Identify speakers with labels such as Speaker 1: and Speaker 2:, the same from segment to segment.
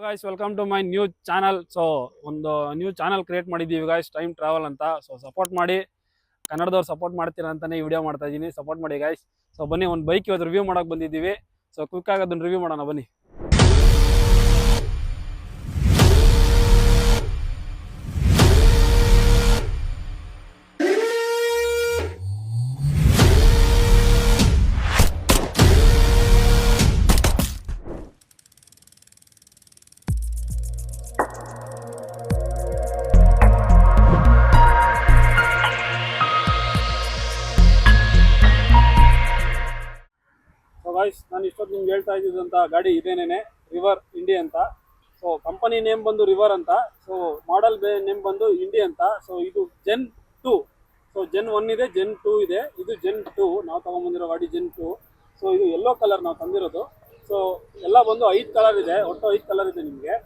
Speaker 1: Guys welcome to my new channel. So ಒಂದು new channel create ಮಾಡಿದ್ದೀವಿ guys, time travel ಅಂತ. So support ಮಾಡಿ, ಕನ್ನಡದವ್ರು ಸಪೋರ್ಟ್ ಮಾಡ್ತೀರಾ ಅಂತಾನೆ ಈ ವಿಡಿಯೋ ಮಾಡ್ತಾ ಇದ್ದೀನಿ. ಸಪೋರ್ಟ್ ಮಾಡಿ ಗೈಸ್. ಸೊ ಬನ್ನಿ, ಒಂದು ಬೈಕ್ ಇವತ್ತು ರಿವ್ಯೂ ಮಾಡೋಕೆ ಬಂದಿದ್ದೀವಿ. ಸೊ ಕ್ವಿಕ್ ಆಗಿ ಅದನ್ನು ರಿವ್ಯೂ ಮಾಡೋಣ ಬನ್ನಿ. ನಾನು ಇಷ್ಟೊತ್ತು ನಿಮ್ಗೆ ಹೇಳ್ತಾ ಇದ್ದಿದ್ದಂಥ ಗಾಡಿ ಇದೇನೇನೆ, ರಿವರ್ ಇಂಡಿ ಅಂತ. ಸೊ ಕಂಪನಿ ನೇಮ್ ಬಂದು ರಿವರ್ ಅಂತ. ಸೊ ಮಾಡೆಲ್ ನೇಮ್ ಬಂದು ಇಂಡಿ ಅಂತ. ಸೊ ಇದು ಜೆನ್ 2. ಸೊ ಜೆನ್ 1 ಇದೆ, ಜೆನ್ 2 ಇದೆ. ಇದು ಜೆನ್ 2 ನಾವು ತಗೊಂಡ್ಬಂದಿರೋ ಗಾಡಿ ಜೆನ್ 2. ಸೊ ಇದು ಯೆಲ್ಲೋ ಕಲರ್ ನಾವು ತಂದಿರೋದು. ಸೊ ಎಲ್ಲ ಬಂದು 5 ಕಲರ್ ಇದೆ, ಒಟ್ಟು 5 ಕಲರ್ ಇದೆ ನಿಮಗೆ.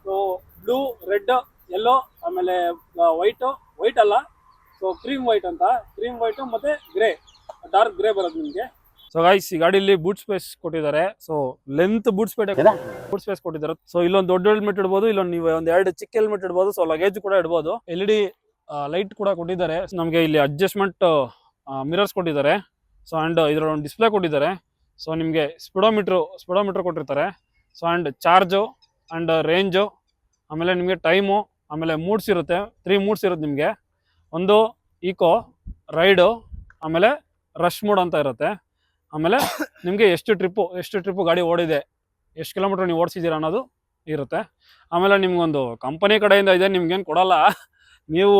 Speaker 1: ಸೊ ಬ್ಲೂ, ರೆಡ್, ಯೆಲ್ಲೋ, ಆಮೇಲೆ ವೈಟ್ ಅಲ್ಲ, ಸೊ ಕ್ರೀಮ್ ವೈಟ್ ಅಂತ. ಕ್ರೀಮ್ ವೈಟು ಮತ್ತು ಗ್ರೇ, ಡಾರ್ಕ್ ಗ್ರೇ ಬರೋದು ನಿಮಗೆ. ಸೊ ಗೈಸ್, ಈ ಗಾಡಿಯಲ್ಲಿ ಬೂಟ್ ಸ್ಪೇಸ್ ಕೊಟ್ಟಿದ್ದಾರೆ. ಸೊ ಲೆಂತ್ ಬೂಟ್ ಸ್ಪೇಸ್ ಕೊಟ್ಟಿದ್ದಾರೆ. ಸೊ ಇಲ್ಲೊಂದು ದೊಡ್ಡ ಹೆಲ್ಮೆಟ್ ಇಡ್ಬೋದು, ಇಲ್ಲೊಂದು ನೀವು ಒಂದು 2 ಚಿಕ್ಕ ಹೆಲ್ಮೆಟ್ ಇಡ್ಬೋದು. ಸೊ ಲಗೇಜ್ ಕೂಡ ಇಡ್ಬೋದು. LED ಲೈಟ್ ಕೂಡ ಕೊಟ್ಟಿದ್ದಾರೆ. ನಮಗೆ ಇಲ್ಲಿ ಅಡ್ಜಸ್ಟ್ಮೆಂಟ್ ಮಿರರ್ಸ್ ಕೊಟ್ಟಿದ್ದಾರೆ. ಸೊ ಆ್ಯಂಡ್ ಇದರ ಒಂದು ಡಿಸ್ಪ್ಲೇ ಕೊಟ್ಟಿದ್ದಾರೆ. ಸೊ ನಿಮಗೆ ಸ್ಪೀಡೋಮೀಟ್ರ್ ಕೊಟ್ಟಿರ್ತಾರೆ. So and charge and range, ಆಮೇಲೆ ನಿಮಗೆ ಟೈಮು, ಆಮೇಲೆ ಮೂಡ್ಸ್ ಇರುತ್ತೆ. 3 ಮೂಡ್ಸ್ ಇರುತ್ತೆ ನಿಮಗೆ. ಒಂದು ಈಕೋ, ರೈಡು, ಆಮೇಲೆ ರಶ್ ಮೋಡ್ ಅಂತ ಇರುತ್ತೆ. ಆಮೇಲೆ ನಿಮಗೆ ಎಷ್ಟು ಟ್ರಿಪ್ಪು ಗಾಡಿ ಓಡಿದೆ, ಎಷ್ಟು ಕಿಲೋಮೀಟ್ರ್ ನೀವು ಓಡಿಸಿದ್ದೀರ ಅನ್ನೋದು ಇರುತ್ತೆ. ಆಮೇಲೆ ನಿಮ್ಗೊಂದು ಕಂಪನಿ ಕಡೆಯಿಂದ ಇದೆ, ನಿಮ್ಗೇನು ಕೊಡಲ್ಲ, ನೀವು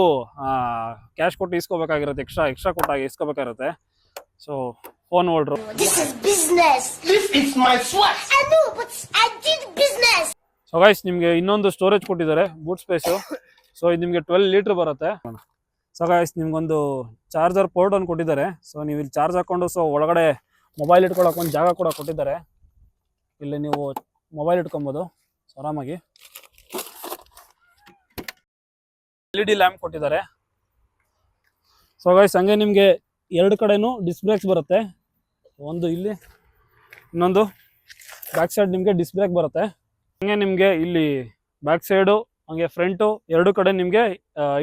Speaker 1: ಕ್ಯಾಶ್ ಕೊಟ್ಟು ಇಸ್ಕೋಬೇಕಾಗಿರುತ್ತೆ. ಎಕ್ಸ್ಟ್ರಾ ಕೊಟ್ಟಾಗಿ ಇಸ್ಕೋಬೇಕಾಗಿರುತ್ತೆ. So phone holder. So guys, ನಿಮಗೆ ಇನ್ನೊಂದು ಸ್ಟೋರೇಜ್ ಕೊಟ್ಟಿದ್ದಾರೆ, ಬೂಟ್ ಸ್ಪೇಸು. ಸೊ ಇದು ನಿಮಗೆ 12 ಲೀಟ್ರ್ ಬರುತ್ತೆ. ಸೊ ಗೈಸ್, ನಿಮ್ಗೊಂದು ಚಾರ್ಜರ್ ಪೋರ್ಟ್ ಅನ್ನು ಕೊಟ್ಟಿದ್ದಾರೆ. ಸೊ ನೀವು ಇಲ್ಲಿ ಚಾರ್ಜ್ ಹಾಕೊಂಡು, ಸೊ ಒಳಗಡೆ ಮೊಬೈಲ್ ಇಟ್ಕೊಳ್ಳೋಕೆ ಒಂದು ಜಾಗ ಕೂಡ ಕೊಟ್ಟಿದ್ದಾರೆ. ಇಲ್ಲಿ ನೀವು ಮೊಬೈಲ್ ಇಟ್ಕೊಬೋದು ಸೊ ಆರಾಮಾಗಿ. LED ಲ್ಯಾಂಪ್ ಕೊಟ್ಟಿದ್ದಾರೆ. ಸೊ ಗೈಸ್, ಹಂಗೆ ನಿಮಗೆ 2 ಕಡೆನೂ ಡಿಸ್ಕ್ ಬ್ರೇಕ್ಸ್ ಬರುತ್ತೆ. ಒಂದು ಇಲ್ಲಿ, ಇನ್ನೊಂದು ಬ್ಯಾಕ್ ಸೈಡ್ ನಿಮಗೆ ಡಿಸ್ಕ್ ಬ್ರೇಕ್ ಬರುತ್ತೆ. ಹಂಗೆ ನಿಮಗೆ ಇಲ್ಲಿ ಬ್ಯಾಕ್ ಸೈಡು ಹಂಗೆ ಫ್ರಂಟು 2 ಕಡೆ ನಿಮಗೆ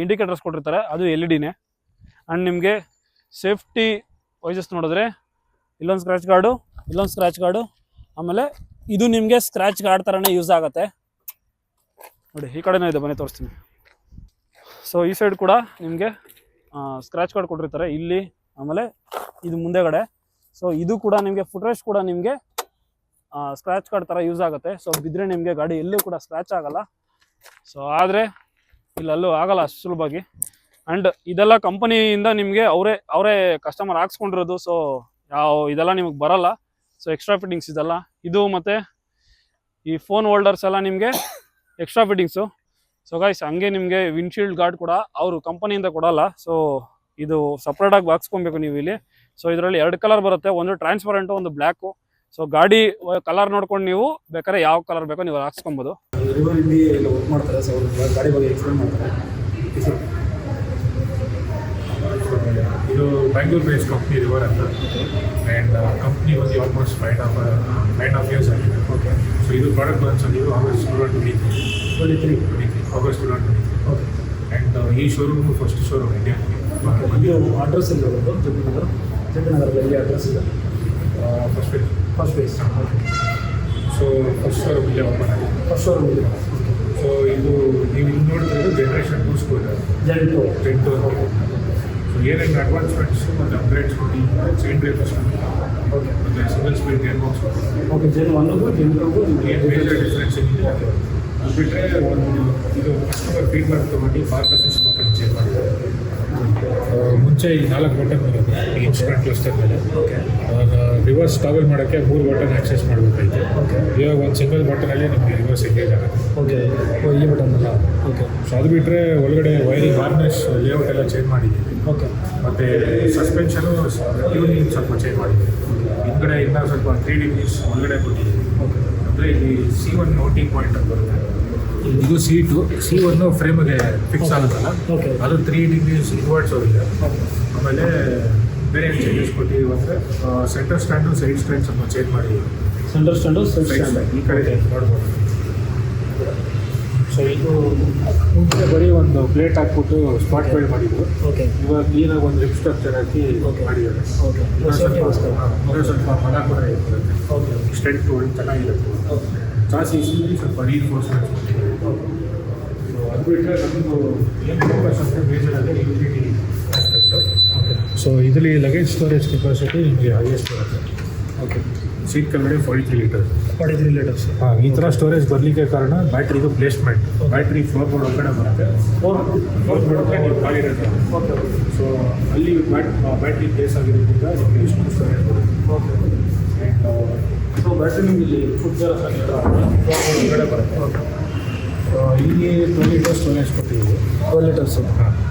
Speaker 1: ಇಂಡಿಕೇಟರ್ಸ್ ಕೊಟ್ಟಿರ್ತಾರೆ, ಅದು LED-ನೇ. ಆ್ಯಂಡ್ ನಿಮಗೆ ಸೇಫ್ಟಿ ವೈಸಸ್ ನೋಡಿದ್ರೆ ಇಲ್ಲೊಂದು ಸ್ಕ್ರ್ಯಾಚ್ ಗಾರ್ಡು, ಆಮೇಲೆ ಇದು ನಿಮಗೆ ಸ್ಕ್ರ್ಯಾಚ್ ಗಾರ್ಡ್ ಥರನೇ ಯೂಸ್ ಆಗುತ್ತೆ ನೋಡಿ. ಈ ಕಡೆನೂ ಇದೆ, ಬನ್ನಿ ತೋರಿಸ್ತೀನಿ. ಸೊ ಈ ಸೈಡ್ ಕೂಡ ನಿಮಗೆ ಸ್ಕ್ರ್ಯಾಚ್ ಗಾರ್ಡ್ ಕೊಟ್ಟಿರ್ತಾರೆ ಇಲ್ಲಿ, ಆಮೇಲೆ ಇದು ಮುಂದೆಗಡೆ. ಸೊ ಇದು ಕೂಡ ನಿಮಗೆ ಫುಟ್ರೆಸ್ಟ್ ಕೂಡ ನಿಮಗೆ ಸ್ಕ್ರ್ಯಾಚ್ ಗಾರ್ಡ್ ಥರ ಯೂಸ್ ಆಗುತ್ತೆ. ಸೊ ಬಿದ್ದರೆ ನಿಮಗೆ ಗಾಡಿ ಎಲ್ಲೂ ಕೂಡ ಸ್ಕ್ರ್ಯಾಚ್ ಆಗಲ್ಲ. ಸೊ ಆದರೆ ಇಲ್ಲಲ್ಲೂ ಆಗಲ್ಲ ಅಷ್ಟು ಸುಲಭವಾಗಿ. ಆ್ಯಂಡ್ ಇದೆಲ್ಲ ಕಂಪನಿಯಿಂದ ನಿಮಗೆ ಅವರೇ ಕಸ್ಟಮರ್ ಹಾಕ್ಸ್ಕೊಂಡಿರೋದು. ಸೊ ಇದೆಲ್ಲ ನಿಮಗೆ ಬರಲ್ಲ. ಸೊ ಎಕ್ಸ್ಟ್ರಾ ಫಿಟ್ಟಿಂಗ್ಸ್ ಇದೆಲ್ಲ. ಇದು ಮತ್ತು ಈ ಫೋನ್ ಹೋಲ್ಡರ್ಸ್ ಎಲ್ಲ ನಿಮಗೆ ಎಕ್ಸ್ಟ್ರಾ ಫಿಟ್ಟಿಂಗ್ಸು. ಸೊ ಗೈಸ್, ಹಂಗೆ ನಿಮಗೆ ವಿಂಡ್ಶೀಲ್ಡ್ ಗಾರ್ಡ್ ಕೂಡ ಅವರು ಕಂಪನಿಯಿಂದ ಕೊಡಲ್ಲ. ಸೊ ಇದು ಸಪ್ರೇಟಾಗಿ ಹಾಕ್ಸ್ಕೊಬೇಕು ನೀವು ಇಲ್ಲಿ. ಸೊ ಇದರಲ್ಲಿ 2 ಕಲರ್ ಬರುತ್ತೆ, ಒಂದು ಟ್ರಾನ್ಸ್ಪರೆಂಟು, ಒಂದು ಬ್ಲ್ಯಾಕು. ಸೊ ಗಾಡಿ ಕಲರ್ ನೋಡ್ಕೊಂಡು ನೀವು ಬೇಕಾದ್ರೆ ಯಾವ ಕಲರ್ ಬೇಕೋ ನೀವು ಹಾಕ್ಸ್ಕೊಬೋದು.
Speaker 2: ರಿವರ್ ಇಂಡಿ ಎಲ್ಲ ವರ್ಕ್ ಮಾಡ್ತಾರೆ. ಸೊ ಗಾಡಿ ಬಗ್ಗೆ ಎಕ್ಸ್ಪ್ಲೇನ್ ಮಾಡ್ತಾರೆ.
Speaker 3: ಇದು ಬ್ಯಾಂಗ್ಳೂರ್ ಬೇಸ್ಡ್ ಕಂಪ್ನಿ ರಿವರ್ ಅಂತ. ಆ್ಯಂಡ್ ಕಂಪ್ನಿ ಬಂದು ಆಲ್ಮೋಸ್ಟ್ 5.5 years ಆಗಿದೆ.
Speaker 2: ಓಕೆ.
Speaker 3: ಸೊ ಇದು ಪ್ರಾಡಕ್ಟ್ ಲಾಂಚ್ ಆಗಿದ್ದು August 2023. August 2023.
Speaker 2: ಓಕೆ.
Speaker 3: ಆ್ಯಂಡ್ ಈ ಶೋರೂಮ್ ಫಸ್ಟ್ ಶೋರೂಮ್ ಇಂಡಿಯಾ.
Speaker 2: ಇದು ಅಡ್ರೆಸ್ ಎಲ್ಲ ಬರೋದು ಜೆಪಿನಗರದಲ್ಲಿ ಅಡ್ರೆಸ್ ಇದೆ. First phase. Okay.
Speaker 3: So first showroom ಇಲ್ಲೇ ಓಪನ್ ಆಗಿದೆ.
Speaker 2: ಫಸ್ಟ್ ಶೋರೂಮ್ ಇದೆ.
Speaker 3: ಸೊ ಇದು ನೀವು ಇಲ್ಲಿ ನೋಡಿದ್ರೆ ಜನರೇಷನ್ 2 ಸ್ಕೂಲ್
Speaker 2: ಜೆನ್ 2.
Speaker 3: ಸೊ ಏನೇನು ಅಡ್ವಾನ್ಸ್ಮೆಂಟ್ಸು ಮತ್ತು ಅಪ್ಗ್ರೇಡ್ಸ್ ಕೊಟ್ಟು ಚೈನ್ ಬ್ರೇಕ್ ಸಿಸ್ಟಮ್,
Speaker 2: ಓಕೆ,
Speaker 3: ಮತ್ತು single speed gear box.
Speaker 2: Okay. Gen 1ಗೂ ಜೆನ್ 2ಗೂ
Speaker 3: ಏನು ಮೇಜರ್ ಡಿಫ್ರೆನ್ಸ್ ಏನಿದೆ ಅದು ಬಿಟ್ಟರೆ ಇದು ಕಸ್ಟಮರ್ ಫೀಡ್ಬ್ಯಾಕ್ ತೊಗೊಂಡು ಪಾರ್ಕ್ ಅಸಿಸ್ಟ್ ಬಟನ್ ಚೇಂಜ್ ಮಾಡಿದ್ದಾರೆ. ಮುಂಚೆ ಈ 4 ಬಟನ್ ಬರೋದು ಈ ಇನ್ಸ್ಟ್ರುಮೆಂಟ್ ಕ್ಲಸ್ಟರ್ ಮೇಲೆ.
Speaker 2: ಓಕೆ.
Speaker 3: ರಿವರ್ಸ್ ಟಾಗಲ್ ಮಾಡೋಕ್ಕೆ 3 ಬಟನ್ ಆಕ್ಸೆಸ್ ಮಾಡಬೇಕಾಯ್ತು.
Speaker 2: ಓಕೆ.
Speaker 3: ಇವಾಗ ಒಂದು ಸಿಂಗಲ್ ಬಟನಲ್ಲಿ ನಿಮಗೆ ರಿವರ್ಸ್ ಎಂಗೇಜ್ ಆಗುತ್ತೆ.
Speaker 2: ಓಕೆ. ಈ ಬಟನ್ ಅಲ್ಲ. ಓಕೆ.
Speaker 3: ಸೊ ಅದು ಬಿಟ್ಟರೆ ಒಳಗಡೆ ವೈರಿಂಗ್ ಹಾರ್ನೆಸ್ ಲೇಔಟ್ ಎಲ್ಲ ಚೇಂಜ್ ಮಾಡಿದ್ದೀವಿ.
Speaker 2: ಓಕೆ.
Speaker 3: ಮತ್ತು ಸಸ್ಪೆನ್ಷನು ಟ್ಯೂನಿಂಗ್ ಸ್ವಲ್ಪ ಚೇಂಜ್ ಮಾಡಿದ್ದೀವಿ. ಹಿಂದ್ಗಡೆ ಇನ್ನೂ ಸ್ವಲ್ಪ 3 ಡಿಗ್ರೀಸ್ ಒಳಗಡೆ ಕೊಟ್ಟಿದ್ದೀವಿ.
Speaker 2: ಓಕೆ.
Speaker 3: ಅಂದರೆ ಇಲ್ಲಿ C1 ನೋಟಿಂಗ್ ಪಾಯಿಂಟ್ ಅಂತ ಬರುತ್ತೆ. ಇದು C2, C1 ಫ್ರೇಮ್ಗೆ ಫಿಕ್ಸ್ ಆಗುತ್ತಲ್ಲ,
Speaker 2: ಓಕೆ,
Speaker 3: ಅದು 3 ಡಿಗ್ರೀಸ್ ಇನ್ವರ್ಟ್ಸ್ ಹೋಗಿದೆ. ಆಮೇಲೆ ಬೇರೆ ಏನು ಚೇಂಜಸ್ ಕೊಟ್ಟಿದ್ದೀವಿ ಅಂದರೆ ಸೆಂಟರ್ ಸ್ಟ್ಯಾಂಡು ಸೈಡ್ ಸ್ಟ್ಯಾಂಡ್ ಸ್ವಲ್ಪ ಚೇಂಜ್ ಮಾಡಿದ್ದೀವಿ.
Speaker 2: ಸೆಂಟರ್ ಸ್ಟ್ಯಾಂಡು ಸೈಡ್ ಸ್ಟ್ಯಾಂಡ್
Speaker 3: ಈ ಕಡೆ ನೋಡ್ಬೋದು. ಇದು ಮುಂಚೆ ಬರೀ ಒಂದು ಪ್ಲೇಟ್ ಹಾಕ್ಬಿಟ್ಟು ಸ್ಪಾಟ್ ವೆಲ್ಡ್ ಮಾಡಿದ್ರು.
Speaker 2: ಓಕೆ
Speaker 3: ಇವಾಗ ಕ್ಲೀನಾಗಿ ಒಂದು ರಿಪ್ ಸ್ಟ್ರಕ್ಚರ್ ಹಾಕಿ ಮಾಡಿದ್ದಾರೆ.
Speaker 2: ಓಕೆ
Speaker 3: ಸ್ವಲ್ಪ ಮರ ಕೂಡ ಇರ್ತದೆ.
Speaker 2: ಓಕೆ
Speaker 3: ಸ್ಟ್ರೆಂತ್ ಚೆನ್ನಾಗಿರುತ್ತೆ.
Speaker 2: ಓಕೆ
Speaker 3: ಚಾಸಿಸಲ್ಲಿ ಸ್ವಲ್ಪ ರೀನ್ಫೋರ್ಸ್ಮೆಂಟ್. ಸೊ ಅದು ಬಿಟ್ಟರೆ ನಮ್ಮದು ಏನು ಫೋಕಸ್ ಅಂದರೆ ಮೇಜರಾಗಿ ಯುಟಿಲಿಟಿ ಆಸ್ಪೆಕ್ಟು. ಸೊ ಇದರಲ್ಲಿ ಲಗೇಜ್ ಸ್ಟೋರೇಜ್ ಕೆಪಾಸಿಟಿ ನಿಮಗೆ ಹೈಯೆಸ್ಟ್ ಬರುತ್ತೆ.
Speaker 2: ಓಕೆ
Speaker 3: ಸೀಟ್ ಕೆಳಗಡೆ 43 ಲೀಟರ್ಸ್.
Speaker 2: 43 ಲೀಟರ್ಸ್.
Speaker 3: ಹಾಂ, ಈ ಥರ ಸ್ಟೋರೇಜ್ ಬರಲಿಕ್ಕೆ ಕಾರಣ ಬ್ಯಾಟ್ರಿದು ಪ್ಲೇಸ್ಮೆಂಟ್. ಬ್ಯಾಟ್ರಿ ಫ್ಲೋರ್ ಬೋರ್ಡ್ ಒಳಗಡೆ ಬರುತ್ತೆ. ಫ್ಲೋರ್ ಬೋರ್ಡ್ ಒಳಗಡೆ ನೀವು ಖಾಲಿ ಇರುತ್ತೆ.
Speaker 2: ಓಕೆ
Speaker 3: ಸೊ ಅಲ್ಲಿ ಬ್ಯಾಟ್ರಿ ಪ್ಲೇಸ್ ಆಗಿರೋದ್ರಿಂದ ನಿಮಗೆ ಇಷ್ಟು ಸ್ಟೋರೇಜ್ ಬರುತ್ತೆ.
Speaker 2: ಓಕೆ
Speaker 3: ಆ್ಯಂಡ್
Speaker 2: ಸೊ ಬ್ಯಾಟ್ರಿ ನಿಮಗೆ ಇಲ್ಲಿ ಫುಡ್ ಜರ
Speaker 3: ಒಳಗಡೆ ಬರುತ್ತೆ.
Speaker 2: ಓಕೆ
Speaker 3: ಇಲ್ಲಿ 12 ಲೀಟರ್ ಸ್ಟೋರೇಜ್ ಕೊಟ್ಟಿದ್ದೀವಿ.
Speaker 2: 12 ಲೀಟರ್ಸ್.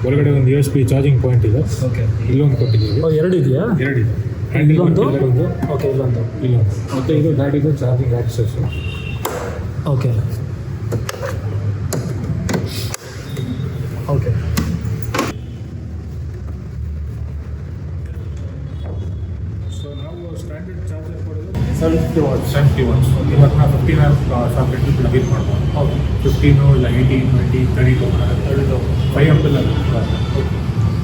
Speaker 3: ಒಳಗಡೆ ಒಂದು USB ಚಾರ್ಜಿಂಗ್ ಪಾಯಿಂಟ್ ಇದೆ.
Speaker 2: ಓಕೆ
Speaker 3: ಇಲ್ಲೊಂದು ಕೊಟ್ಟಿದ್ದೀವಿ.
Speaker 2: ಎರಡು ಇದೆಯಾ?
Speaker 3: ಎರಡಿದೆ.
Speaker 2: ಇಲ್ಲೊಂದು
Speaker 3: ಇಲ್ಲೊಂದು
Speaker 2: ಓಕೆ ಇಲ್ಲೊಂದು
Speaker 3: ಮತ್ತು ಇದು ಗಾಡಿದು charging access.
Speaker 2: Okay okay
Speaker 3: so ನಾವು ಸ್ಟ್ಯಾಂಡರ್ಡ್ ಚಾರ್ಜರ್ ಕೊಡೋದು
Speaker 2: 70 ವಾಟ್ಸ್.
Speaker 3: 70 ವಾಟ್ಸ್. ಇವತ್ತು ನಾವು 15 ಸಾಕೆಟ್ ಪ್ಲಗ್ ಇನ್ ಮಾಡ್ಬೋದು.
Speaker 2: ಓಕೆ
Speaker 3: 15 ಇಲ್ಲ 18, 20, 32 5 ಆಂಪಿಯರ್
Speaker 2: ಓಕೆ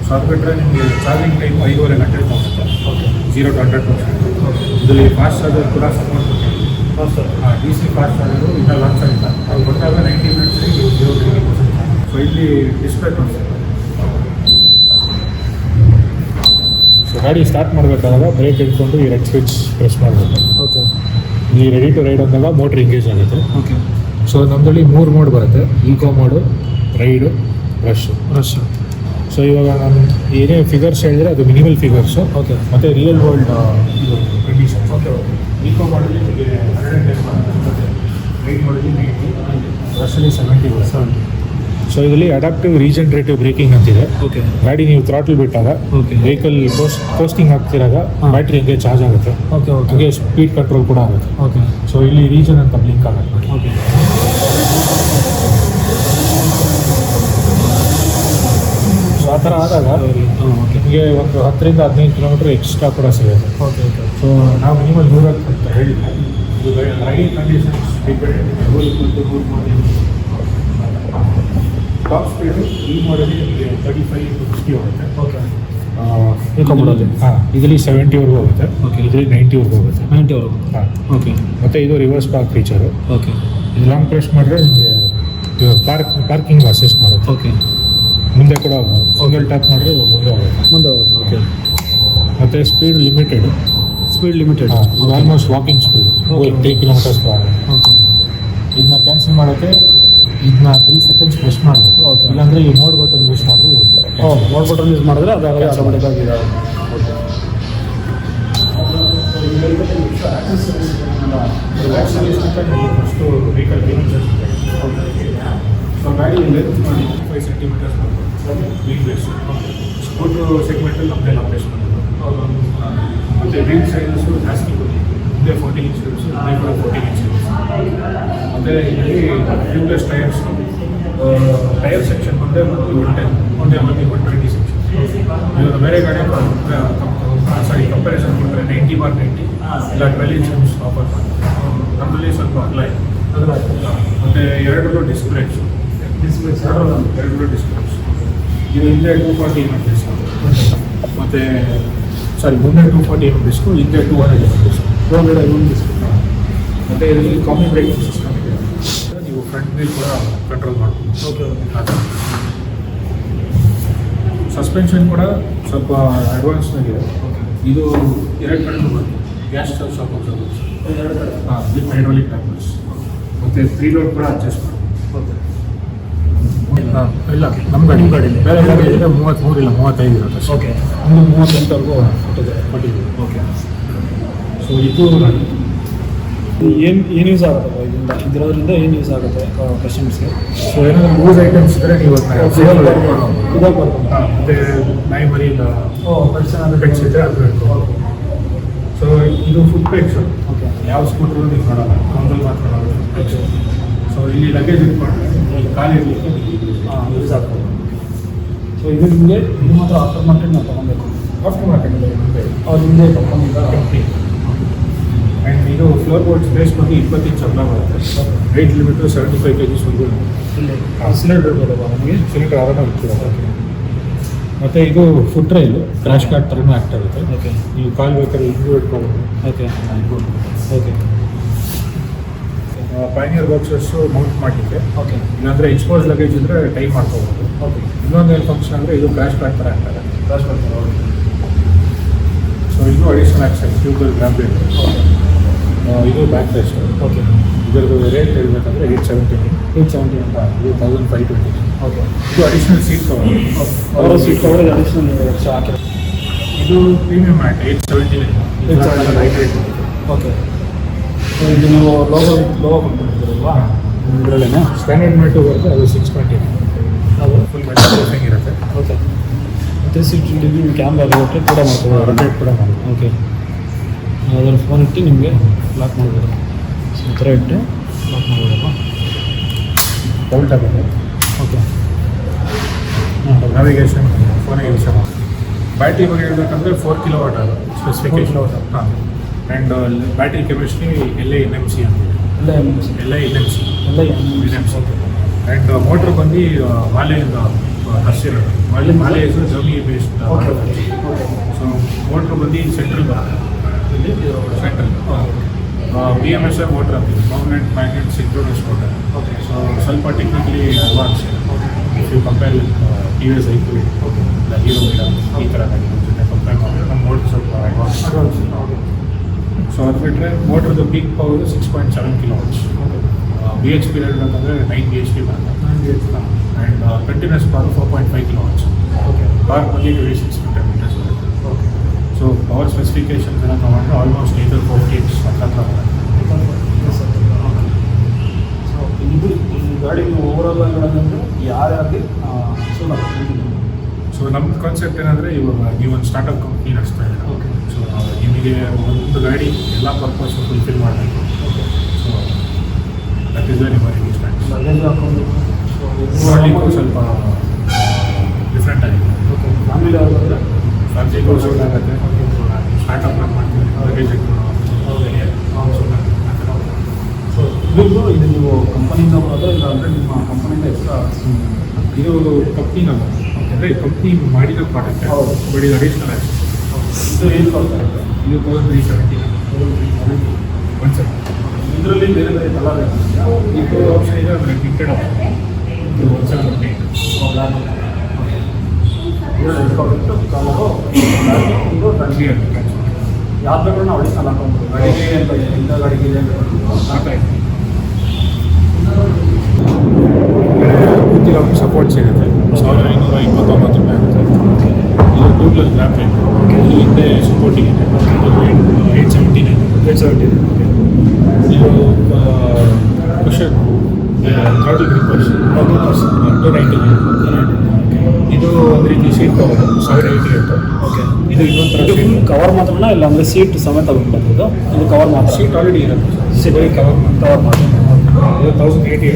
Speaker 3: ಸೊ ಅದು ಬಿಟ್ಟರೆ ನಿಮಗೆ ಚಾರ್ಜಿಂಗ್ ಟೈಮ್ 5.5 ಗಂಟೆ ತಗೊಳುತ್ತೆ.
Speaker 2: Okay
Speaker 3: 0 to 100%.
Speaker 2: ಓಕೆ
Speaker 3: ಇದರಲ್ಲಿ ಫಾಸ್ಟ್ ಚಾರ್ಜರ್ ಕೂಡ ಸಪೋರ್ಟ್ ಕೊಡ್ತೀವಿ.
Speaker 2: ಹಾಂ ಸರ್.
Speaker 3: DC ಫಾಸ್ಟ್ ಚಾರ್ಜರು ಇನ್ನೂ ಲಾಂಚ್ ಆಗಿಲ್ಲ. ಅದು ಬಂದಾಗ 90 ಮಿನಿಟ್ಸ್ಗೆ 0 to 80%. ಸೊ ಇಲ್ಲಿ ಡಿಸ್ಪ್ಲೇ ತೋರಿಸ್ತಾರೆ. ಸೊ ಗಾಡಿ ಸ್ಟಾರ್ಟ್ ಮಾಡಬೇಕಾದಾಗ ಬ್ರೇಕ್ ಹಿಡ್ಕೊಂಡು ಈ ರೆಡ್ ಸ್ವಿಚ್ ಪ್ರೆಸ್ ಮಾಡಬೇಕು.
Speaker 2: ಓಕೆ
Speaker 3: ಈ ರೆಡಿ ಟು ರೈಡ್ ಅಂದಾಗ ಮೋಟ್ರ್ ಎಂಗೇಜ್ ಆಗುತ್ತೆ.
Speaker 2: ಓಕೆ
Speaker 3: ಸೊ ನಮ್ಮಲ್ಲಿ 3 ಮೋಡ್ ಬರುತ್ತೆ. Eco mode, ride, rush. So ಇವಾಗ ನಾನು ಏನೇ ಫಿಗರ್ಸ್ ಹೇಳಿದ್ರೆ ಅದು ಮಿನಿಮಲ್ ಫಿಗರ್ಸು.
Speaker 2: ಓಕೆ
Speaker 3: ಮತ್ತು ರಿಯಲ್ ವರ್ಲ್ಡ್ ಇದು ಕಂಡೀಷನ್ಸ್.
Speaker 2: ಓಕೆ
Speaker 3: ಈಕೋ ಮಾಡಲಿ ನಿಮಗೆ 110 ಬರುತ್ತೆ. ರೈಡ್ ಮಾಡಲಿ 90, ರಶಲ್ಲಿ 70 ಬರುತ್ತೆ. ಸೊ ಇದರಲ್ಲಿ ಅಡಾಪ್ಟಿವ್ ರೀಜನರೇಟಿವ್ ಬ್ರೇಕಿಂಗ್ ಅಂತಿದೆ.
Speaker 2: ಓಕೆ
Speaker 3: ಗಾಡಿ ನೀವು ಥ್ರಾಟಲ್ ಬಿಟ್ಟಾಗ
Speaker 2: ಓಕೆ
Speaker 3: ವೆಹಿಕಲ್ ಕೋಸ್ಟಿಂಗ್ ಆಗ್ತಿರಾಗ
Speaker 2: ಹಾಂ.
Speaker 3: ಬ್ಯಾಟ್ರಿ ಹಂಗೆ ಚಾರ್ಜ್ ಆಗುತ್ತೆ.
Speaker 2: ಓಕೆ ಓಕೆ
Speaker 3: ಹಾಗೆ ಸ್ಪೀಡ್ ಕಂಟ್ರೋಲ್ ಕೂಡ ಆಗುತ್ತೆ.
Speaker 2: ಓಕೆ
Speaker 3: ಸೊ ಇಲ್ಲಿ ರೀಜನ್ ಅಂತ ಬ್ಲಿಂಕ್ ಆಗುತ್ತೆ.
Speaker 2: ಓಕೆ
Speaker 3: ಸೊ ಆ ಥರ ಆದಾಗ
Speaker 2: ಓಕೆ
Speaker 3: ನಿಮಗೆ ಒಂದು 10 ರಿಂದ 15 ಕಿಲೋಮೀಟರ್ ಎಕ್ಸ್ಟ್ರಾ ಕೂಡ ಸಿಗುತ್ತೆ.
Speaker 2: ಓಕೆ ಓಕೆ
Speaker 3: ಸೊ ನಾವು ಮಿನಿಮಲ್ 100 ಅಂತ ಹೇಳಿದ್ವಿ. ಇದು riding conditions depend. Top speed ಈ ಮಾಡಲಿ ನಿಮಗೆ 35 to 60 ಹೋಗುತ್ತೆ.
Speaker 2: ಓಕೆ
Speaker 3: ಈಕೋ ಮಾಡಲಿ ಹಾಂ ಇದರಲ್ಲಿ 70ವರೆಗೂ ಹೋಗುತ್ತೆ.
Speaker 2: ಓಕೆ.
Speaker 3: ಇದರಲ್ಲಿ 90ವರೆಗೂ ಹೋಗುತ್ತೆ.
Speaker 2: 90
Speaker 3: ಹಾಂ
Speaker 2: ಓಕೆ
Speaker 3: ಮತ್ತು ಇದು ರಿವರ್ಸ್ ಪಾರ್ಕ್ ಫೀಚರು.
Speaker 2: ಓಕೆ
Speaker 3: ಇದು ಲಾಂಗ್ ಪ್ರೆಸ್ ಮಾಡಿದ್ರೆ ನಿಮಗೆ ಪಾರ್ಕಿಂಗ್ ಅಸಿಸ್ಟ್ ಮಾಡುತ್ತೆ.
Speaker 2: ಓಕೆ
Speaker 3: ಮುಂದೆ ಕೂಡ ಸಿಂಗಲ್ ಟ್ಯಾಪ್ ಮಾಡಿದ್ರೆ ಮುಂದೆ ಹೋಗುತ್ತೆ.
Speaker 2: ಮುಂದೆ ಓಕೆ
Speaker 3: ಮತ್ತು ಸ್ಪೀಡ್ ಲಿಮಿಟೆಡ್.
Speaker 2: Speed limited.
Speaker 3: ಇದು almost walking speed
Speaker 2: Okay.
Speaker 3: 3 kilometres per hour.
Speaker 2: Okay
Speaker 3: ಇದನ್ನ ಕ್ಯಾನ್ಸಲ್ ಮಾಡೋಕ್ಕೆ ಇದನ್ನ 3 ಸೆಕೆಂಡ್ಸ್ ಪ್ರೆಸ್ ಮಾಡಬೇಕು.
Speaker 2: Okay.
Speaker 3: ಇಲ್ಲಾಂದರೆ ಈ ಮೋಡ್ ಬಟನ್ ಯೂಸ್ ಮಾಡಿದ್ರು
Speaker 2: ಮೋಡ್ ಬಟನ್ ಯೂಸ್ ಮಾಡಿದ್ರೆ ಅದು ಆಟೋಮೆಟಿಕ್ ಆಗಿದೆ.
Speaker 3: ಫಸ್ಟು ವೆಹಿಕಲ್ ಸೊ ಗಾಡಿ ಲೆಂತ್ ಮಾಡಿ 5 ಸೆಂಟಿಮೀಟರ್ಸ್ ವೀಲ್ ಬೇಸ್. ಸ್ಕೂಟ್ರು ಸೆಗ್ಮೆಂಟಲ್ಲಿ ನಮ್ಮದೇ ಅಪ್ಡೇಟ್ ಮಾಡೋದು. ಮತ್ತು ವೀಲ್ ಸೈಜಸ್ಸು ಜಾಸ್ತಿ ಬರುತ್ತೆ. ಮುಂದೆ 14 ಇಂಚ್ ವೀಲ್ಸು, ಮುಂದೆ ಕೂಡ 14 ಇಂಚ್ ವೀಲ್ಸ್. ಮತ್ತು ಇದರಲ್ಲಿ ಟ್ಯೂಬ್ಲೆಸ್ ಟೈರ್ಸ್. ಟೈರ್ ಸೆಕ್ಷನ್ ಬಂದರೆ 110, ಮುಂದೆ 120 ಸೆಕ್ಷನ್. ಇವಾಗ ಬೇರೆ ಗಾಡಿ ಕಂಪ್ಯಾರಿಸನ್ ಕೊಟ್ಟರೆ 90/90 ಇಲ್ಲ 12 ಇಂಚ್ ಆಫರ್ ಮಾಡ್ತಾರೆ. ನಮ್ಮಲ್ಲಿ ಸ್ವಲ್ಪ ಅಗಲ ಇದೆ. ಮತ್ತು 2 ಡಿಸ್ಕ್ ಬ್ರೇಕ್ಸು. ಎರಡು ಡಿಸ್ಕ್. ಇದು ಹಿಂದೆ 240 mm ಡಿಸ್ಕು. ಮತ್ತು ಮುಂದೆ 240 mm ಡಿಸ್ಕು, ಹಿಂದೆ 200 mm ಡಿಸ್ಕು. 200 mm disk. ಮತ್ತು ಇದರಲ್ಲಿ ಕಾಮಿ ಬ್ರೇಕಿಂಗ್ ಸಿಸ್ಟಮ್ ಇದೆ. ನೀವು ಫ್ರಂಟ್ ವೀಲ್ ಕೂಡ ಕಂಟ್ರೋಲ್ ಮಾಡ್ಬೋದು.
Speaker 2: ಓಕೆ
Speaker 3: ಸಸ್ಪೆನ್ಷನ್ ಕೂಡ ಸ್ವಲ್ಪ ಅಡ್ವಾನ್ಸ್ನಾಗಿದೆ. ಇದು 2 ಕಡೆ ಬರುತ್ತೆ. ಗ್ಯಾಸ್ ಸ್ಟವ್ ಶಾಪ್ ಬರುತ್ತೆ.
Speaker 2: 2 ಕಡೆ.
Speaker 3: ಹಾಂ, ವಿತ್ ಹೈಡ್ರಾಲಿಕ್ ಟ್ಯಾಬ್ಲೆಟ್ಸ್. ಮತ್ತು 3 ಲೋಡ್ ಕೂಡ ಅಡ್ಜಸ್ಟ್ ಮಾಡ್ಬೋದು.
Speaker 2: ಓಕೆ
Speaker 3: ಇಲ್ಲ ನಮ್ಮ ಗಾಡಿಯಲ್ಲಿ ಬೇರೆ ಗಾಡಿ 33 ಇಲ್ಲ 35 ಇರುತ್ತೆ.
Speaker 2: ಓಕೆ
Speaker 3: ಒಂದು 38ವರೆಗೂ ಕೊಟ್ಟಿದ್ದೀವಿ.
Speaker 2: ಓಕೆ
Speaker 3: ಸೊ ಇದು
Speaker 2: ಏನು ಯೂಸ್ ಆಗುತ್ತೆ ಇದರಿಂದ ಏನು ಯೂಸ್ ಆಗುತ್ತೆ ಕಸ್ಟಮರ್ಸ್ಗೆ?
Speaker 3: ಸೊ ಏನಾದರೂ ಲೂಸ್ ಐಟಮ್ಸ್ ಇದ್ದರೆ ನೀವು
Speaker 2: ಇದಾಗ ಬರ್ತದೆ.
Speaker 3: ಮತ್ತು ನಾಯಿ ಮರಿ ಇಲ್ಲ
Speaker 2: ಪೆಟ್ಸ್
Speaker 3: ಪೆಟ್ಸ್ ಇದ್ದರೆ ಅದು ಇಟ್ಕೊಳ್ಳೋದು. ಸೊ ಇದು ಫುಡ್ ಪೆಟ್ಸು.
Speaker 2: ಓಕೆ
Speaker 3: ಯಾವ ಸ್ಕೂಟ್ರಲ್ಲೂ ನೀವು ನೋಡೋಲ್ಲ, ಒಂದಲ್ಲಿ ಮಾತ್ರ ನೋಡೋದು. ಸೊ ಇಲ್ಲಿ ಲಗೇಜ್ ಇಟ್ಕೊಂಡ್ರೆ ಈ ಖಾಲಿ ಇರಲಿಕ್ಕೆ
Speaker 2: ಯೂಸ್ ಆಗ್ತದೆ. ಸೊ ಇದು ನಿಮಗೆ ಇದು ಮಾತ್ರ ಆಫ್ಟರ್ ಮಾರ್ಕೆಟ್ ನಾವು ತೊಗೊಬೇಕು.
Speaker 3: ಆಫ್ಟರ್ ಮಾರ್ಕೆಟಲ್ಲಿ
Speaker 2: ಅವ್ರು ಹಿಂದೆ ಕಂಪನಿಯಿಂದ
Speaker 3: ಕಂಪ್ನಿ ಆ್ಯಂಡ್ ಇದು ಫ್ಲೋರ್ ಬೋರ್ಡ್ ಸ್ಪೇಸ್ ಬಂದು 20 ಇಂಚ್ ಅಗಲ ಬರುತ್ತೆ. ವೆಯ್ಟ್ ಲಿಮಿಟು 75 kg ವರೆಗೂ.
Speaker 2: ಇಲ್ಲಿ ಸಿಲಿಂಡರ್ ಇರ್ಬೋದಲ್ವಾ ನಮಗೆ?
Speaker 3: ಸಿಲಿಂಡರ್ ಆರಾಮಾಗಿ ಇಟ್ಕೊಳ್ಳೋದು. ಮತ್ತು ಇದು ಫುಟ್ ರೈಲು ಕ್ರಾಶ್ ಕಾರ್ಡ್ ಥರನೂ ಆ್ಯಕ್ಟ್ ಆಗುತ್ತೆ.
Speaker 2: ಓಕೆ.
Speaker 3: ನೀವು ಕಾಲ್ ಬೇಕಾದ್ರೆ ಹಿಂಗೂ ಇಟ್ಕೊಬೋದು.
Speaker 2: Okay okay
Speaker 3: pannier boxes mount ಮಾಡಲಿಕ್ಕೆ.
Speaker 2: ಓಕೆ
Speaker 3: ಇಲ್ಲಾಂದರೆ ಎಕ್ಸ್ಪೋಸ್ ಲಗೇಜ್ ಇದ್ದರೆ ಟೈ ಮಾಡ್ಕೋಬೋದು.
Speaker 2: ಓಕೆ.
Speaker 3: ಇನ್ನೊಂದು ಏನು ಫಂಕ್ಷನ್ ಅಂದರೆ ಇದು ಕ್ರಾಶ್ ಕಾರ್ಡ್ ಥರ ಆಗ್ತದೆ.
Speaker 2: ಕ್ರಾಶ್ ಮಾಡ್ತಾರೆ.
Speaker 3: ಸೊ ಇದು ಅಡಿಷನಲ್ ಆ್ಯಕ್ಸೆಸ್ ಟ್ಯೂಬಲ್ ಗ್ರಾಬ್ ಬೇಕು. ಇದು ಬ್ಯಾಕ್ ರೆಸ್ಟ್.
Speaker 2: ಓಕೆ.
Speaker 3: ಇದರದ್ದು ರೇಟ್ ಹೇಳಬೇಕಂದ್ರೆ 870 ಅಂತ. ಇದು 1520.
Speaker 2: ಓಕೆ.
Speaker 3: ಇದು ಅಡಿಷನಲ್ ಸೀಟ್ ಕವರ್.
Speaker 2: ಅವರ ಸೀಟ್ ಕವರ್ ಅಡಿಷನಲ್ ಎಕ್ಸ್ಟ್ರಾ ಹಾಕಿರೋ.
Speaker 3: ಇದು premium mat 870. Light rate.
Speaker 2: Okay. So ಇದು ನೀವು ಲೋಗೋ ಕೊಟ್ಬಿಟ್ಟಿದ್ದೀರಲ್ವಾ ಇದರಲ್ಲೇನಾ?
Speaker 3: ಸ್ಟ್ಯಾಂಡರ್ಡ್ ಮ್ಯಾಟು ಬರುತ್ತೆ, ಅದು 620.
Speaker 2: ಅದು
Speaker 3: ಫುಲ್ ಮೆಟಲ್ ಪ್ರೂಫಿಂಗ್ ಇರುತ್ತೆ.
Speaker 2: ಓಕೆ. ಮತ್ತು ಸೀಟ್ ನೀವು ಕ್ಯಾಮ್ರಾ ರೊಟೇಟ್ ಕೂಡ ಮಾಡ್ಕೋಬೋದು.
Speaker 3: ರೊಟೇಟ್ ಕೂಡ ಮಾಡಿ.
Speaker 2: ಓಕೆ. ಅದರ ಫೋನ್ ಇಟ್ಟು ನಿಮಗೆ ಲಾಕ್ ಮಾಡ್ಬೋದು. ಸೊ ಈ ಥರ ಇಟ್ಟು ಲಾಕ್ ಮಾಡ್ಬೋದಲ್ವಾ?
Speaker 3: ಡಬಲ್ ಟ್ಯಾಪ್ ಇದೆ.
Speaker 2: ಓಕೆ.
Speaker 3: ನ್ಯಾವಿಗೇಷನ್ ಫೋನಿಗೆ ಯೂಸ್ ಮಾಡಿ. ಬ್ಯಾಟ್ರಿ ಬಗ್ಗೆ ಹೇಳಬೇಕಂದ್ರೆ 4 kW ಅದು ಸ್ಪೆಸಿಫಿಕೇಶನ್.
Speaker 2: 4 kW.
Speaker 3: ಹಾಂ. ಆ್ಯಂಡ್ ಬ್ಯಾಟ್ರಿ ಕೆಮಿಸ್ಟ್ರಿ LA-NMC ಅಂತಿದೆ. LA-NMC.
Speaker 2: ಓಕೆ.
Speaker 3: ಆ್ಯಂಡ್ ಮೋಟ್ರ್ ಬಂದು ಮಾಲೆಯಿಂದ ತರಿಸಿರೋದು. Mahle is Germany based.
Speaker 2: Okay.
Speaker 3: So motor ಬಂದು ಸೆಂಟ್ರಲ್ ಬರುತ್ತೆ. ಸೆಂಟ್ರಲ್ BMS ಮೋಟ್ರ್ ಅಂತಿದೆ, permanent magnet synchronous motor.
Speaker 2: Okay.
Speaker 3: So ಸ್ವಲ್ಪ technically advance. If you compare with TVS iQube, Hero ಈ ಥರ ಗಾಡಿಗಳ ಜೊತೆ ಕಂಪೇರ್ ಮಾಡಿದ್ರೆ ನಮ್ಮ ಮೋಟ್ರ್ ಸ್ವಲ್ಪ ಅಡ್ವಾನ್ಸ್.
Speaker 2: ಓಕೆ.
Speaker 3: ಸೊ ಅದು ಬಿಟ್ಟರೆ ಮೋಟ್ರದ್ದು ಪೀಕ್ ಪವರ್ 6.7 kW. BHP ಹೇಳಬೇಕಂದ್ರೆ 9 BHP ಬರುತ್ತೆ. And continuous power 4.5 kW.
Speaker 2: Okay.
Speaker 3: Bar ಬಂದು 26 Nm ಬರುತ್ತೆ.
Speaker 2: ಓಕೆ.
Speaker 3: ಸೊ ಪವರ್ ಸ್ಪೆಸಿಫಿಕೇಶನ್ಸ್ ಎಲ್ಲ ತೊಗೊಂಡ್ರೆ ಆಲ್ಮೋಸ್ಟ್ 8 ಹತ್ರ ಬರುತ್ತೆ.
Speaker 2: ಸೊ ಇದು ಈ ಗಾಡಿ ನೀವು ಓವರಾಲ್ ಅಂದರೆ ಯಾರ್ಯಾರಿಗೆ
Speaker 3: ಸೊ ನಮ್ಮ ಕಾನ್ಸೆಪ್ಟ್ ಏನಂದರೆ ಇವಾಗ ನೀವೊಂದು ಸ್ಟಾರ್ಟಪ್ ಕಂಪ್ನಿ ನಡೆಸ್ತಾ ಇದ್ದೀರಾ.
Speaker 2: ಓಕೆ.
Speaker 3: ಸೊ ನಿಮಗೆ ಒಂದು ಗಾಡಿ ಎಲ್ಲ ಪರ್ಪಸ್ ಫುಲ್ಫಿಲ್ ಮಾಡಬೇಕು.
Speaker 2: Okay.
Speaker 3: So that is very very start
Speaker 2: luggage ಹಾಕೊಂಡು
Speaker 3: ಮಾಡಲಿಕ್ಕೂ ಸ್ವಲ್ಪ ಡಿಫ್ರೆಂಟ್ ಆಗಿದೆ.
Speaker 2: ಓಕೆ. ಫ್ಯಾಮಿಲಿ ಅವ್ರಿಗೆ
Speaker 3: ಫ್ಯಾಮಿಲಿಗೂ ಸೂಟ್ ಆಗುತ್ತೆ. ಸ್ಟಾರ್ಟಪ್ ರನ್ ಮಾಡ್ತೀವಿ, ಲಗೇಜ್
Speaker 2: ಸೊ ಇದು ನೀವು ಕಂಪನಿಯಿಂದ ಬರೋದು ಇಲ್ಲ ಅಂದರೆ ನಿಮ್ಮ ಕಂಪನಿಯಿಂದ ಎಕ್ಸ್ಟ್ರಾ?
Speaker 3: ಇದು ಕಂಪ್ನಿ ನಮ್ಮ ಅಂದರೆ ಕಂಪ್ನಿ ಮಾಡಿದ ಪ್ರಾಡಕ್ಟ್.
Speaker 2: ಹೌದು.
Speaker 3: ಬಟ್ ಇದು ಅಡಿಷನಲ್ ಆ್ಯಕ್ಸೆಸ್.
Speaker 2: ಇದು ಏನು ಕೊಡ್ತಾ ಇದೆ?
Speaker 3: ಇದು 1370. ಒಂದು ಸೆಕೆಂಡ್.
Speaker 2: ಇದರಲ್ಲಿ ಬೇರೆ ಬೇರೆ ಕಲರ್
Speaker 3: ಇದು ಆಪ್ಷನ್ ಇದೆ, ಅಂದರೆ ಟಿಕೆಟ್ ಆಪ್ಷನ್. ಇದು 1780.
Speaker 2: ಕಲರು ಇದು ಟ್ವೆಂಟಿ ಯಾವ್ದು ಬೇಕಾದ್ರೂ ನಾವು ಅಡಿಷನಲ್ ಹಾಕೊಂಡ್ಬೋದು. ಗಾಡಿಗೆ ಅಂತ ಇಂಥ ಗಾಡಿಗೆ ಇದೆ
Speaker 3: ಪೂರ್ತಿ ಸಪೋರ್ಟ್ ಸಿಗುತ್ತೆ. 1529 ರೂಪಾಯಿ ಆಗುತ್ತೆ. ಇದು ಟ್ಯೂಬ್ಲೆಸ್ ಗ್ರಾಫ್ ಇದೆ. ಇದು ಹಿಂದೆ ಸಪೋರ್ಟಿಂಗ್ ಇದೆ. 870. ಇದು ಕುಷನ್ ಥರ್ಟಿ ಗ್ರಿಪ್ಪರ್ಸ್ 290. ಇದು ಒಂದು ರೀತಿ ಸೀಟ್ ಕವರ್ 788.
Speaker 2: ಓಕೆ.
Speaker 3: ಇದು ಇನ್ನೊಂಥರ
Speaker 2: ಇದು ಫುಲ್ ಕವರ್ ಮಾತ್ರನಾ ಇಲ್ಲ ಅಂದರೆ ಸೀಟ್ ಸಮೇತ ಬಂದ್ಬಿಡ್ಬೋದು? ಇದು ಕವರ್ ಮಾತ್ರ?
Speaker 3: ಸೀಟ್ ಆಲ್ರೆಡಿ ಇರುತ್ತೆ.
Speaker 2: ಸೀಟ್ ಕವರ್ ಮಾಡಿ.
Speaker 3: ಇದು 1088.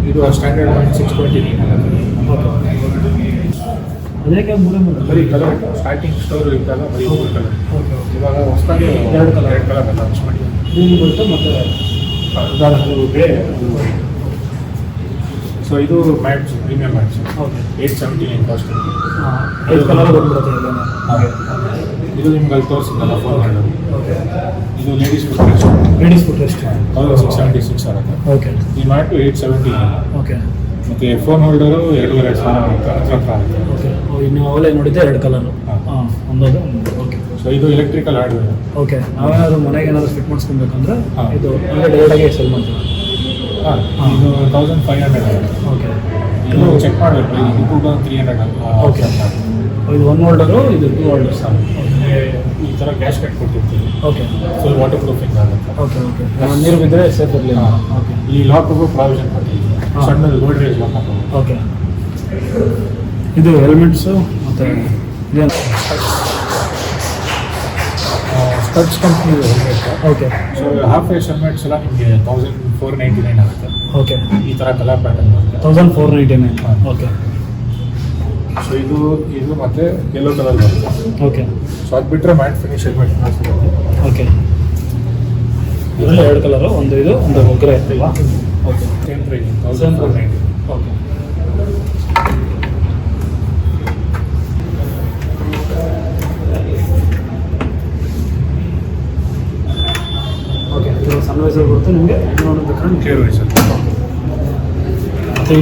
Speaker 3: ಇದು ಸ್ಟ್ಯಾಂಡರ್ಡ್ 620.
Speaker 2: ಓಕೆ. ಅದಕ್ಕೆ ಮೂರೇ ಮೂರು
Speaker 3: ಬರೀ ಕಲರ್ ಸ್ಟಾರ್ಟಿಂಗ್ ಸ್ಟೋರ್ ಇದ್ದಾಗ ಬರೀ 3 ಕಲರ್.
Speaker 2: ಓಕೆ. ಓಕೆ.
Speaker 3: ಇವಾಗ ಹೊಸದಾಗಿ
Speaker 2: 2 ಕಲರ್
Speaker 3: ಎಲ್ಲ ಲಾಂಚ್ ಮಾಡಿ.
Speaker 2: ಇದು ಬರುತ್ತೆ ಮತ್ತು
Speaker 3: ಗ್ರೇ. ಸೊ ಇದು mats, premium mats.
Speaker 2: Okay.
Speaker 3: 879 cost.
Speaker 2: 5 colour ಬಂದ್ಬಿಡುತ್ತೆ ಎಲ್ಲ.
Speaker 3: ಇದು ನಿಮ್ಗೆ ಅಲ್ಲಿ ತೋರಿಸಿದ್ದಲ್ಲ ಫೋನ್ ಮಾಡೋದು.
Speaker 2: ಓಕೆ.
Speaker 3: ಇದು ಲೇಡೀಸ್ ಫುಟ್
Speaker 2: ಲೇಡೀಸ್ ಫುಟ್ ಎಷ್ಟು?
Speaker 3: 676 ಆಗುತ್ತೆ.
Speaker 2: ಓಕೆ.
Speaker 3: ಈ ಮ್ಯಾಟು 870.
Speaker 2: ಓಕೆ.
Speaker 3: ಮತ್ತು ಫೋನ್ ಹೋಲ್ಡರು 2,500 ಹತ್ರ ಆಗುತ್ತೆ.
Speaker 2: ಓಕೆ. ನೀವು ಅವೆಲ್ಲ ನೋಡಿದ್ದೆ 2 ಕಲರು. ಹಾಂ ಒಂದೊಂದು. ಓಕೆ.
Speaker 3: ಸೊ ಇದು ಎಲೆಕ್ಟ್ರಿಕಲ್ ಹಾರ್ಡ್ವೇರ್.
Speaker 2: ಓಕೆ. ನಾವೇನಾದ್ರು ಮನೆಗೆ ಏನಾದರೂ ಫಿಟ್ ಮಾಡಿಸ್ಕೊಬೇಕಂದ್ರೆ
Speaker 3: ಹಾಂ.
Speaker 2: ಇದು ಅಂದರೆ ಡೈರೆಕ್ಟಾಗಿ ಸೆಲ್ ಮಾಡ್ತೀವಿ.
Speaker 3: ಹಾಂ. ಇದು 1500 ಆಗುತ್ತೆ.
Speaker 2: ಓಕೆ.
Speaker 3: ಇದು ಚೆಕ್ ಮಾಡಬೇಕು. ಇದು ಕೂಡ 300.
Speaker 2: ಓಕೆ. ಇದು 1 ಹೋಲ್ಡರು, ಇದು 2 ಹೋಲ್ಡರ್ಸ್.
Speaker 3: ಈ ಥರ ಗ್ಯಾಸ್ ಕಟ್ ಕೊಟ್ಟಿರ್ತೀವಿ.
Speaker 2: ಓಕೆ.
Speaker 3: ಫುಲ್ ವಾಟರ್ ಪ್ರೂಫಿಂಗ್ ಆಗುತ್ತೆ.
Speaker 2: ಓಕೆ. ಓಕೆ. ನೀರು ಬಿದ್ದರೆ ಸೇಫ್ ಇರಲಿ. ಓಕೆ.
Speaker 3: ಈ ಲಾಕ್ಗೂ ಪ್ರಾವಿಷನ್ ಕೊಟ್ಟಿದ್ದೀವಿ.
Speaker 2: ಹಾಂ.
Speaker 3: ಸಣ್ಣದು ಗೋಡ್ರೇಜ್ ಲಾಕ್ ಹಾಕೋದು.
Speaker 2: ಓಕೆ. ಇದು ಹೆಲ್ಮೆಟ್ಸು ಮತ್ತು ಇದೇನು
Speaker 3: Studds company helmet.
Speaker 2: Okay.
Speaker 3: So half face helmets ಎಲ್ಲ ನಿಮಗೆ 1499 ಆಗುತ್ತೆ.
Speaker 2: ಓಕೆ.
Speaker 3: ಈ ಥರ ಕಲರ್ ಪ್ಯಾಟರ್ನ್ ಬರುತ್ತೆ.
Speaker 2: 1499. ಓಕೆ.
Speaker 3: ಸೊ ಇದು ಮತ್ತೆ ಯೆಲ್ಲೋ ಕಲರ್ ಬರುತ್ತೆ.
Speaker 2: ಓಕೆ.
Speaker 3: ಸೊ ಅದು ಬಿಟ್ಟರೆ ಮ್ಯಾಟ್ ಫಿನಿಶ್ ಹೆಲ್ಮೆಟ್ ಸಿಗುತ್ತೆ.
Speaker 2: ಓಕೆ. ಇದರಲ್ಲಿ 2 ಕಲರು, ಒಂದು ಇದು ಒಂದು ಗ್ರೇ ಅಲ್ವಾ? Okay
Speaker 3: same price
Speaker 2: same
Speaker 3: 1490.
Speaker 2: Okay. Okay ಇದು ಸನ್ವೈಸರ್ ಬರುತ್ತೆ ನಿಮಗೆ ಇನ್ನೊಂದು ಬೇಕಾದ್ರೆ
Speaker 3: ಕೇರ್ ವೈಸರ್.